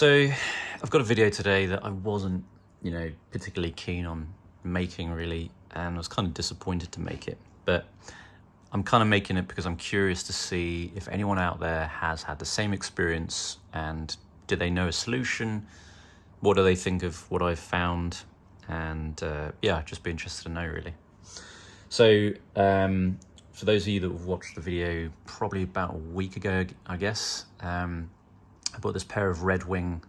So I've got a video today that I wasn't, particularly keen on making really, and I was kind of disappointed to make it. But I'm kind of making it because I'm curious to see if anyone out there has had the same experience and do they know a solution? What do they think of what I've found? And yeah, just be interested to know really. So for those of you that have watched the video probably about a week ago, I guess, I bought this pair of Red Wing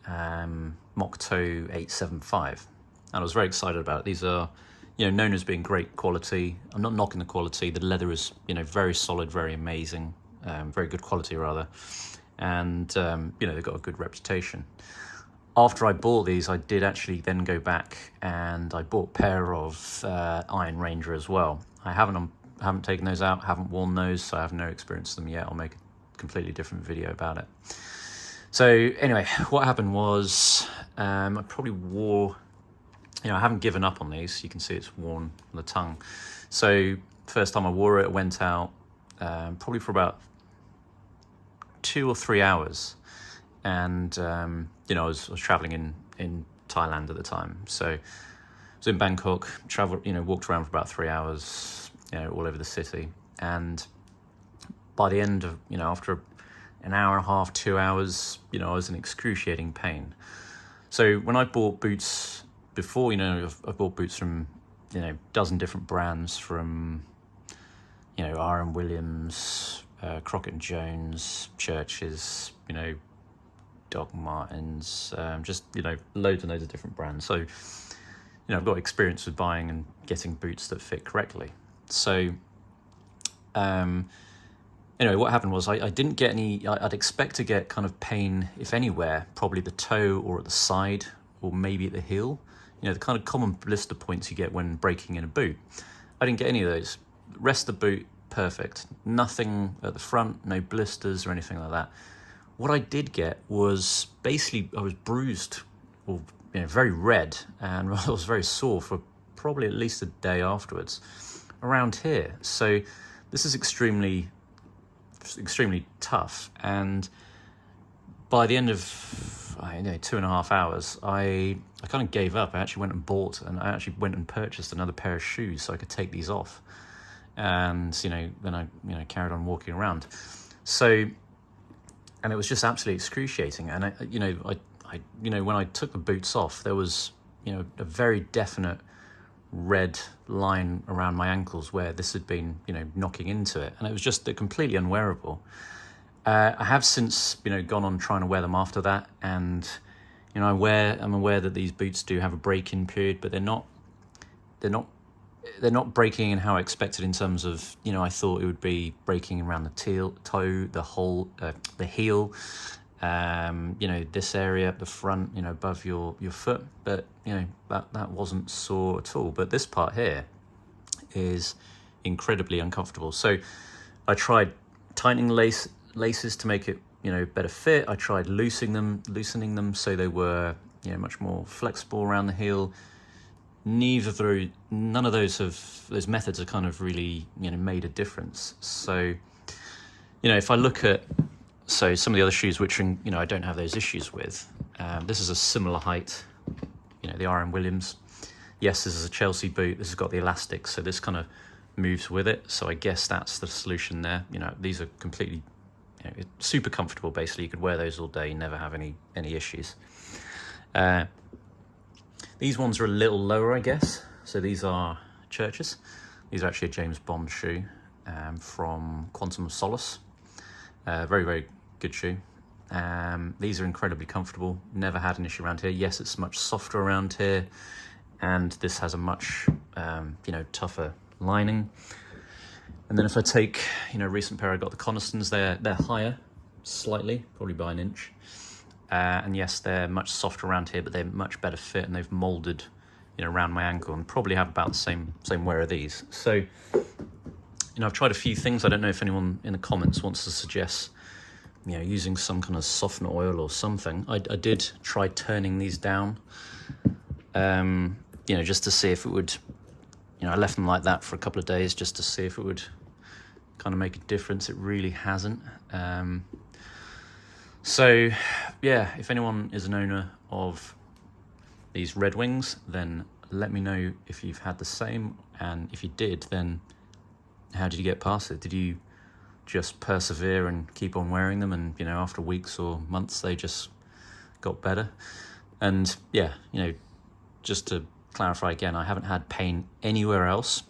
Mokto 875 and I was very excited about it. These are, known as being great quality. I'm not knocking the quality. The leather is, very solid, very amazing, very good quality rather. And, they've got a good reputation. After I bought these, I did actually then go back and I bought a pair of Iron Ranger as well. I haven't taken those out, haven't worn those, so I have no experience with them yet. I'll make a completely different video about it. So anyway, what happened was I probably wore, I haven't given up on these. You can see it's worn on the tongue. So first time I wore it, I went out probably for about 2 or 3 hours. And, I was traveling in Thailand at the time. So I was in Bangkok, walked around for about 3 hours, all over the city. And by the end of, after an hour and a half, 2 hours, I was in excruciating pain. So when I bought boots before, I've bought boots from, a dozen different brands from, R.M. Williams, Crockett & Jones, Churches, Doc Martens, just, loads and loads of different brands. So, I've got experience with buying and getting boots that fit correctly. So, anyway, what happened was I didn't get any, I'd expect to get kind of pain, if anywhere, probably the toe or at the side or maybe at the heel, the kind of common blister points you get when breaking in a boot. I didn't get any of those. The rest of the boot, perfect. Nothing at the front, no blisters or anything like that. What I did get was basically I was bruised or very red, and I was very sore for probably at least a day afterwards around here. So this is extremely tough, and by the end of 2.5 hours I kind of gave up. I actually went and purchased another pair of shoes so I could take these off, and then I carried on walking around. So, and it was just absolutely excruciating. And when I took the boots off, there was a very definite red line around my ankles where this had been knocking into it, and it was just completely unwearable. I have since gone on trying to wear them after that, and I'm aware that these boots do have a break-in period, but they're not breaking in how I expected, in terms of I thought it would be breaking around the toe, the heel, this area at the front, above your foot, but that wasn't sore at all. But this part here is incredibly uncomfortable. So I tried tightening laces to make it better fit. I tried loosening them so they were much more flexible around the heel. None of those methods have kind of really made a difference. So if I look at some of the other shoes which I don't have those issues with, this is a similar height, the R.M. Williams. Yes, this is a Chelsea boot. This has got the elastic, so this kind of moves with it. So I guess that's the solution there. These are completely super comfortable. Basically, you could wear those all day, never have any issues. These ones are a little lower, I guess. So these are Churches. These are actually a James Bond shoe from Quantum of Solace. Very, very good shoe. These are incredibly comfortable. Never had an issue around here. Yes, it's much softer around here, and this has a much, tougher lining. And then if I take, recent pair I got, the Conistons, they're higher slightly, probably by an inch. And yes, they're much softer around here, but they're much better fit, and they've molded, around my ankle, and probably have about the same wear of these. So, I've tried a few things. I don't know if anyone in the comments wants to suggest, using some kind of softener oil or something. I did try turning these down, just to see if it would, I left them like that for a couple of days just to see if it would kind of make a difference. It really hasn't. So yeah, if anyone is an owner of these Red Wings, then let me know if you've had the same, and if you did, then how did you get past it? Did you just persevere and keep on wearing them, and after weeks or months they just got better? And yeah, just to clarify again, I haven't had pain anywhere else.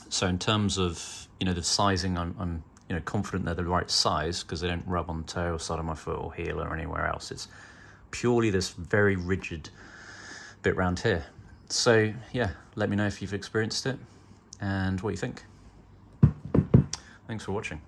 So in terms of the sizing, I'm confident they're the right size because they don't rub on the toe or side of my foot or heel or anywhere else. It's purely this very rigid bit around here. So yeah, let me know if you've experienced it and what you think. Thanks for watching.